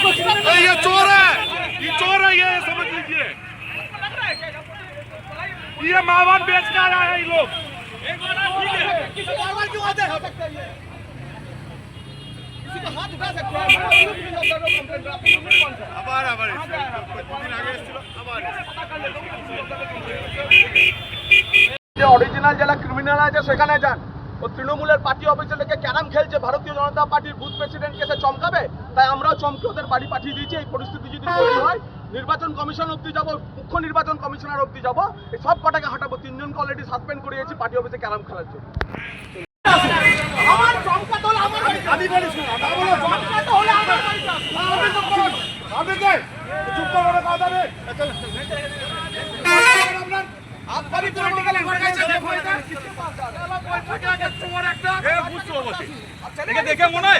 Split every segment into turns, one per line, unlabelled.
ये चोर है, ये चोर है, ये समझ लीजिए। ये मावन बेच कर आया है ये लोग।
অরিজিনাল যারা ক্রিমিনাল আছে সেখানে যান। ও তৃণমূলের পার্টি অফিসে লেগে ক্যারাম খেলছে, ভারতীয় জনতা পার্টির বুথ প্রেসিডেন্টকে সে চমকাবে, তাই আমরাও চমকে ওদের বাড়ি পাঠিয়ে দিয়েছি। এই পরিস্থিতি যদি তৈরি হয়, নির্বাচন কমিশন অব্দি যাবো, মুখ্য নির্বাচন কমিশনার অব্দি যাবো, এই সব কটাকে হাঁটাবো। 3 জনকে অলরেডি সাসপেন্ড করিয়েছি পার্টি অফিসে ক্যারাম খেলার জন্য। আমার চমকাতে হলে আমার বাড়ি আমি বলি শুনুন, চমকাতে হলে আমার বাড়ি আপনি কে চুপ করে কথা বলে আপনার आपकी पॉलिटिकल इन्फॉर्मेशन देखो इधर किसके पास जा रहा है कोई क्या के चोर एकटा ये पूछो बच्चे लेकिन देखे मुने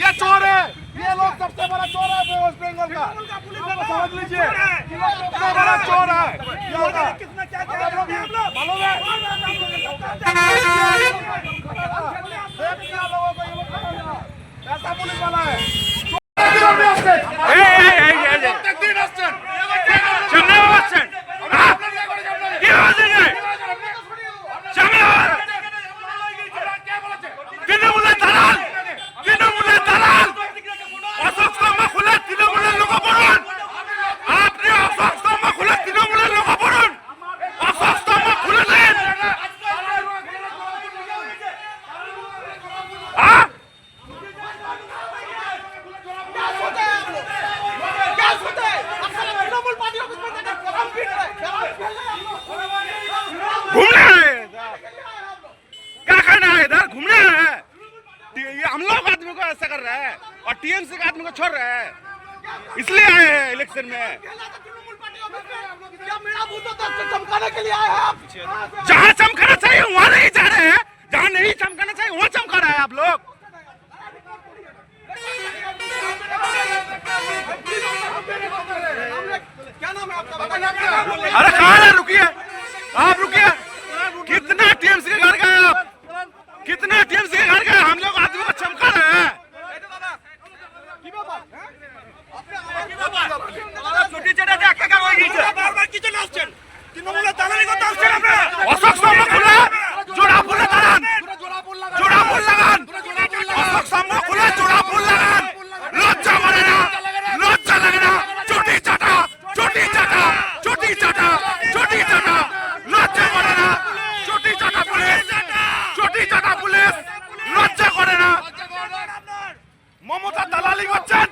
ये चोर है, ये लोग सबसे बड़ा चोर है वेस्ट बंगाल का समझ लीजिए, ये लोग सबसे बड़ा चोर है। ये होगा कितना क्या किया आप लोग मालूम है लोगों को ये लोग ऐसा पुलिस वाला है
घूमना है, क्या करना है इधर, घूमना है। ये हम लोग आदमी को ऐसा कर रहा है और टीएमसी के आदमी को छोड़ रहा है, इसलिए आए हैं इलेक्शन में।
चमकाने के लिए आए हैं आप?
जहाँ चमकाना चाहिए वहाँ नहीं जा रहे हैं, जहाँ नहीं चमकाना चाहिए वहाँ चमका रहे हैं आप लोग।
क्या नाम है आपका?
अरे कहाँ है, रुकिए आप, रुकिए। कितना टीएमसी के घर गए आप, कितना टीएमसी के घर गए, हम लोग आदमी को चमका रहे हैं।
छोटी चटा क्या करवाएगी बार-बार की चला আসছেন তৃণমূলের দালালি করতে আসছেন আপনারা।
অশোক স্তম্ভ খুলে জোড়া ফুল লাগান, জোড়া ফুল লাগান, অশোক স্তম্ভ খুলে জোড়া ফুল লাগান। লজ্জা করে না, লজ্জা লাগে না, চটি চাটা, চটি চাটা, চটি চাটা, চটি চাটা, লজ্জা করে না, চটি চাটা পুলিশ, চটি চাটা পুলিশ, লজ্জা করে না। মমতা দালালি করছেন।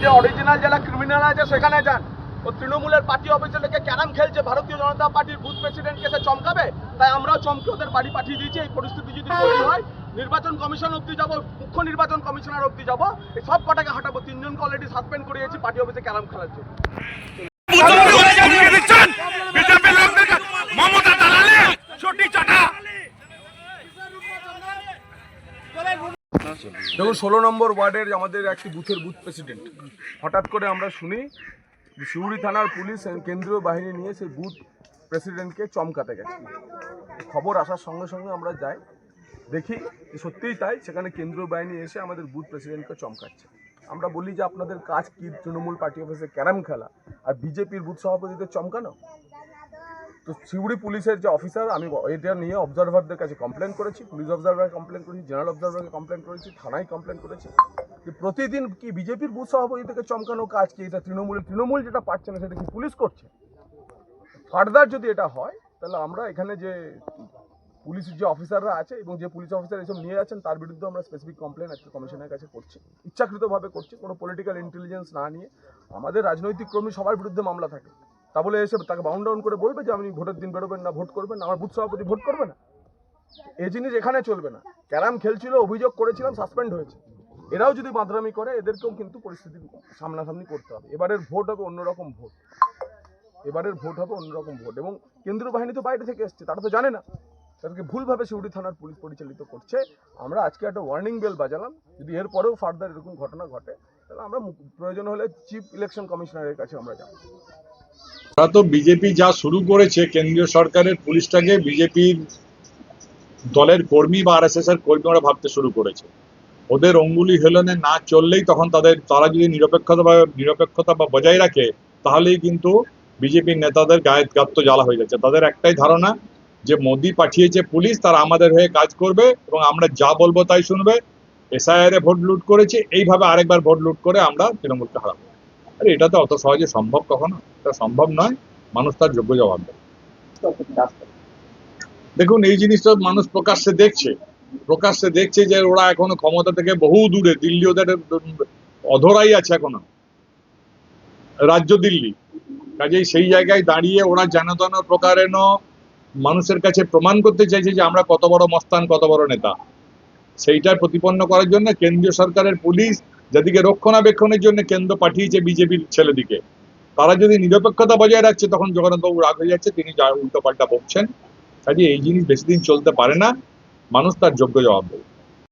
যে অরিজিনাল যারা ক্রিমিনাল আছে সেখানে যান। ও তৃণমূলের পার্টি অফিসে লেগে ক্যারাম খেলছে, ভারতীয় জনতা পার্টির বুথ প্রেসিডেন্টকে সে চমকাবে, তাই আমরাও চমকে ওদের বাড়ি পাঠিয়ে দিয়েছি। এই পরিস্থিতি যদি তৈরি হয়, নির্বাচন কমিশন অব্দি যাবো, মুখ্য নির্বাচন কমিশনার অব্দি যাবো, এই সব কটাকে হাঁটাবো। 3 জনকে অলরেডি সাসপেন্ড করিয়েছি পার্টি অফিসে ক্যারাম খেলার জন্য।
মমতা দালালি, চটি চাটা।
দেখুন 16 নম্বর ওয়ার্ডের আমাদের একটি বুথের বুথ প্রেসিডেন্ট, হঠাৎ করে আমরা শুনি শিউড়ি থানার পুলিশ কেন্দ্রীয় বাহিনী নিয়ে সেই বুথ প্রেসিডেন্টকে চমকাতে গেছে। খবর আসার সঙ্গে সঙ্গে আমরা যাই, দেখি সত্যিই তাই, সেখানে কেন্দ্রীয় বাহিনী এসে আমাদের বুথ প্রেসিডেন্টকে চমকাচ্ছে। আমরা বলি যে আপনাদের কাজ কি তৃণমূল পার্টি অফিসে ক্যারাম খেলা আর বিজেপির বুথ সভাপতিদের চমকানো? তো শিউড়ি পুলিশের যে অফিসার, আমি এটা নিয়ে অবজারভারদের কাছে কমপ্লেন করেছি, পুলিশ অবজারভার কমপ্লেন করেছি, জেনারেল অবজারভারকে কমপ্লেন করেছি, থানায় কমপ্লেন করেছি যে প্রতিদিন কি বিজেপির বুথ সভাপতিকে চমকানো কাজ কি? এটা তৃণমূল যেটা পারছে না সেটা কি পুলিশ করছে? ফার্দার যদি এটা হয় তাহলে আমরা এখানে যে পুলিশের যে অফিসাররা আছে এবং যে পুলিশ অফিসার এসব নিয়ে যাচ্ছেন তার বিরুদ্ধে আমরা স্পেসিফিক কমপ্লেন আজকে কমিশনের কাছে করছি। ইচ্ছাকৃতভাবে করছি, কোনো পলিটিক্যাল ইন্টেলিজেন্স না নিয়ে। আমাদের রাজনৈতিক কর্মী সবার বিরুদ্ধে মামলা থাকে, তা বলে এসে তাকে বাউন্ড ডাউন করে বলবে যে আপনি ভোটের দিন বেরোবেন না, ভোট করবেন না, আমার বুথ সভাপতি ভোট করবে না। এই জিনিস এখানে চলবে না। ক্যারাম খেলছিল, অভিযোগ করেছিলাম, সাসপেন্ড হয়েছে। এরাও যদি বাঁদরামি করে এদেরকেও কিন্তু পরিস্থিতি সামনাসামনি করতে হবে। এবারের ভোট হবে অন্যরকম ভোট, এবারের ভোট হবে অন্যরকম ভোট। এবং কেন্দ্রীয় বাহিনী তো বাইরে থেকে এসছে, তারা তো জানে না, তাদেরকে ভুলভাবে শিউড়ি থানার পুলিশ পরিচালিত করছে। আমরা আজকে একটা ওয়ার্নিং বেল বাজালাম, যদি এরপরেও ফার্দার এরকম ঘটনা ঘটে তাহলে আমরা প্রয়োজন হলে চিফ ইলেকশন কমিশনারের কাছে আমরা যাব।
ওরা তো বিজেপি যা শুরু করেছে, কেন্দ্রীয় সরকারের পুলিশটাকে বিজেপির দলের কর্মী বা আরএসএস এর কর্মী ওরা ভাবতে শুরু করেছে। ওদের অঙ্গুলি হেলনে না চললেই তখন তারা যদি নিরপেক্ষতা বা বজায় রাখে, তাহলেই কিন্তু বিজেপির নেতাদের গায়ে গাত্র জ্বালা হয়ে যাচ্ছে। তাদের একটাই ধারণা যে মোদি পাঠিয়েছে পুলিশ, তারা আমাদের হয়ে কাজ করবে এবং আমরা যা বলবো তাই শুনবে। এসআইআর এ ভোট লুট করেছে, এইভাবে আরেকবার ভোট লুট করে আমরা তৃণমূলকে হারাবো। আরে এটা তো অত সহজে সম্ভব কখনো? এটা সম্ভব নয়। মানুষ তার যোগ্য জবাব দেবে। দেখুন, এই জিনিসটা মানুষ প্রকাশ্যে দেখছে যে ওরা এখনো ক্ষমতা থেকে বহু দূরে। দিল্লি ওদের অধরাই আছে এখনো, রাজ্য দিল্লি। কাজেই সেই জায়গায় দাঁড়িয়ে ওরা যেন তেন প্রকারেণ মানুষের কাছে প্রমাণ করতে চাইছে যে আমরা কত বড় মস্তান, কত বড় নেতা। সেইটার প্রতিপন্ন করার জন্য কেন্দ্রীয় সরকারের পুলিশ, যাদিকে রক্ষণাবেক্ষণের জন্য কেন্দ্র পাঠিয়েছে বিজেপির ছেলেদিকে, তারা যদি নিরপেক্ষতা বজায় রাখছে, তখন জগন্নাথবাবু রাগ হয়ে যাচ্ছে, তিনি যা উল্টো পাল্টা বকছেন। কাজে এই জিনিস বেশি দিন চলতে পারে না। মানুষ তার যোগ্য জবাব দেবে।